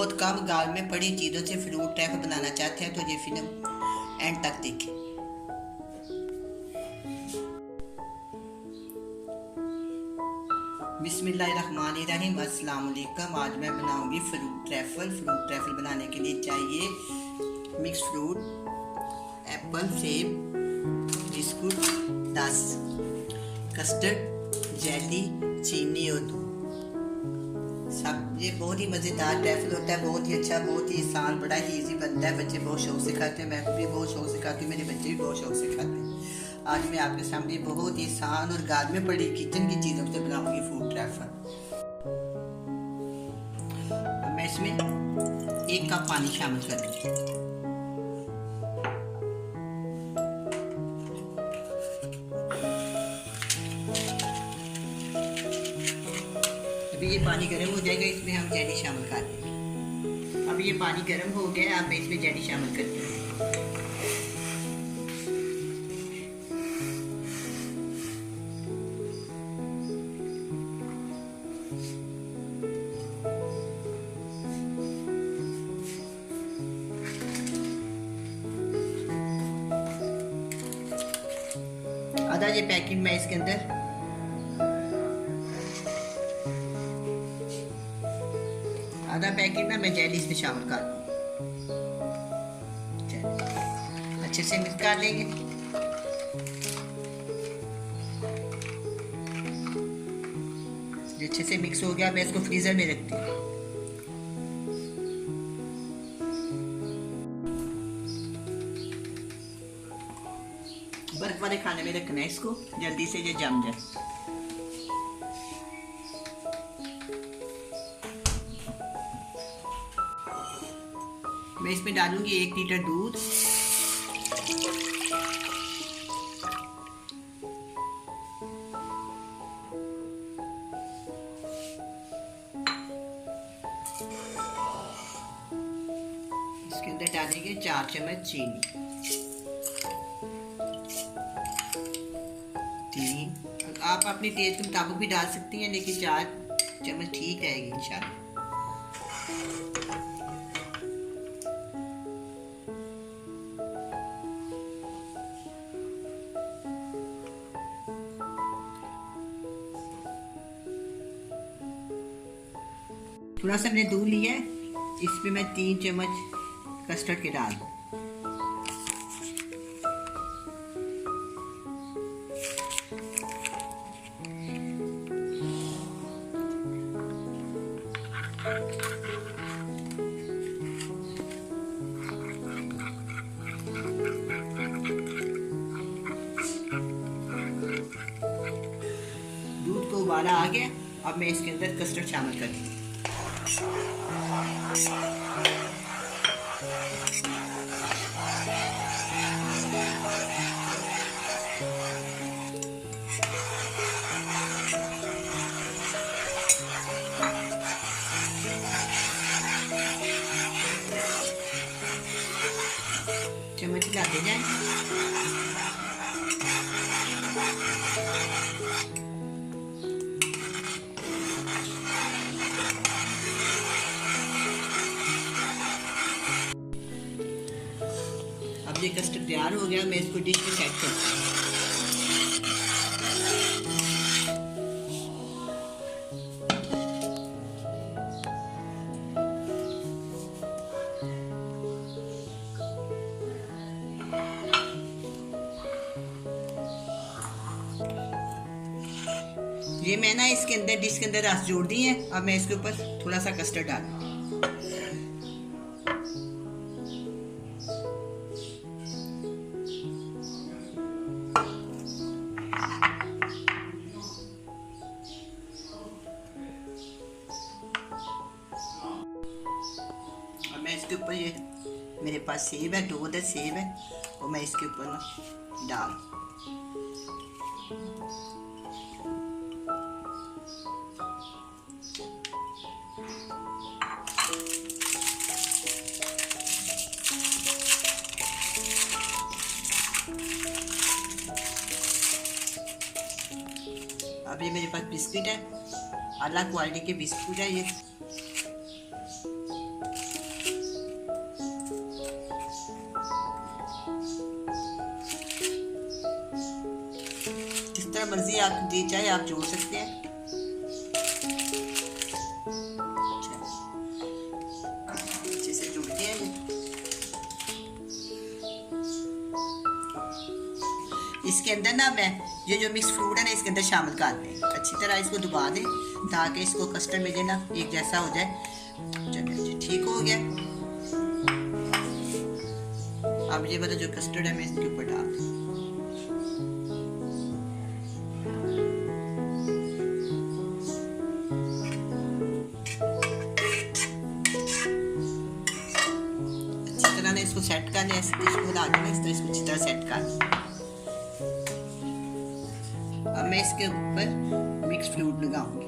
बहुत कम गाल में पड़ी चीज़ों से फ्रूट ट्रैफल बनाना चाहते हैं तो ये फिल्म एंड तक देखें। बिस्मिल्लाहिर्रहमानिर्रहीम। अस्सलाम वालेकुम। आज मैं बनाऊंगी फ्रूट ट्रैफल। फ्रूट ट्रैफल बनाने के लिए चाहिए मिक्स फ्रूट, एप्पल, सेब, बिस्कुट 10, कस्टर्ड, जेली, चीनी और दूध। सब ये बहुत ही मज़ेदार ट्रैफल होता है, बहुत ही अच्छा, बहुत ही आसान, बड़ा ही इजी बनता है। बच्चे बहुत शौक से खाते हैं, मैं भी बहुत शौक से खाती हूँ, मेरे बच्चे भी बहुत शौक से खाते हैं। आज मैं आपके सामने बहुत ही आसान और घर में पड़ी किचन की चीज़ों से बनाऊंगी फ्रूट ट्रैफल। मैं इसमें 1 कप पानी शामिल करूँगी। अभी ये पानी गर्म हो जाएगा, इसमें हम जेली शामिल कर देंगे। अब ये पानी गर्म हो गया, अब मैं इसमें जेली शामिल करती हूँ। आधा ये पैकेट मैं इसके अंदर आधा पैकेट ना मैं जेली इसमें शामिल कर दूँ। अच्छे से मिक्स कर लेंगे। अच्छे से मिक्स हो गया, मैं इसको फ्रीजर में रखती हूँ। बर्फ वाले खाने में रखना है इसको, जल्दी से ये जम जाए। मैं इसमें डालूंगी 1 लीटर दूध, इसके अंदर डालेंगे 4 चम्मच चीनी, 3, आप अपने टेस्ट के मुताबिक भी डाल सकती हैं, लेकिन 4 चम्मच ठीक रहेगी इंशाल्लाह। थोड़ा सा मैंने दूध लिया है, इसमें मैं 3 चम्मच कस्टर्ड के डाल दूँ। दूध को उबाला आ गया, अब मैं इसके अंदर कस्टर्ड शामिल कर दूँ। चम्मच हिलाते जाएं। अब ये कस्टर्ड तैयार हो गया, मैं इसको डिश में सेट करती हूँ। ये मैं ना इसके अंदर डिश के अंदर रस जोड़ दी है, अब मैं इसके ऊपर थोड़ा सा कस्टर्ड डालूँ। अब मैं इसके ऊपर ये मेरे पास सेब है, 2 अदर सेब है, और मैं इसके ऊपर ना डाल। अब ये मेरे पास बिस्किट है, आला क्वालिटी के बिस्कुट है ये। मर्जी आप जी चाहे आप जोड़ सकते हैं। अच्छे से जुड़ गया ये। इसके अंदर ना मैं ये जो मिक्स फ्रूट है ना इसके अंदर शामिल कर दें, अच्छी तरह इसको दबा दें ताकि इसको कस्टर्ड मिले ना एक जैसा हो जाए। चलिए जी ठीक हो गया। अब ये वाला जो कस्टर्ड है मैं इसके ऊपर डाल दूँ। अच्छी तरह ने इसको सेट कर लिया, इसको हिला देना इस तरह, इसको अच्छी तरह सेट कर लिया। अब मैं इसके ऊपर मिक्स फ्रूट लगाऊंगी।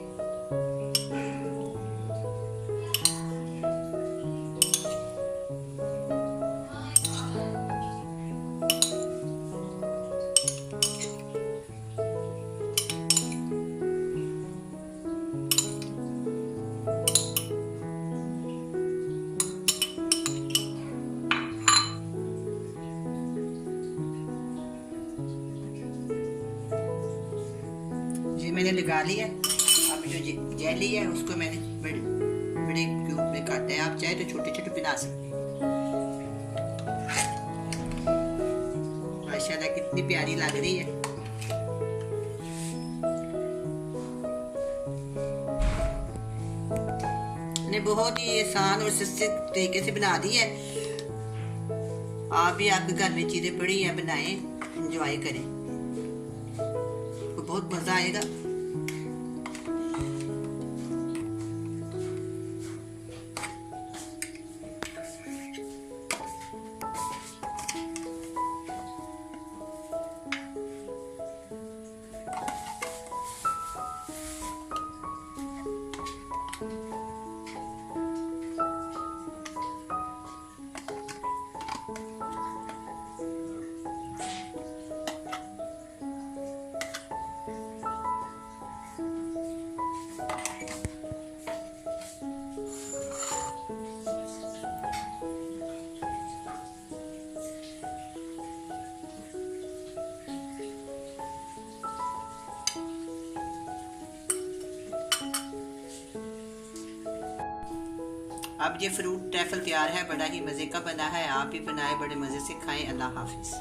मैंने लगा लिया। अब जो जेली है उसको मैंने बड़े बड़े क्यूब में काटा है, आप चाहे तो छोटे छोटे बना सकते हैं। माशाल्लाह कितनी प्यारी लग रही है। ने बहुत ही आसान और सस्ते तरीके से बना दी है। आप भी आपके घर में चीजें पड़ी हैं, बनाएं, एंजॉय करें, तो बहुत मजा आएगा। अब ये फ्रूट ट्रैफल तैयार है, बड़ा ही मज़े का बना है। आप भी बनाए, बड़े मज़े से खाएं। अल्लाह हाफिज़।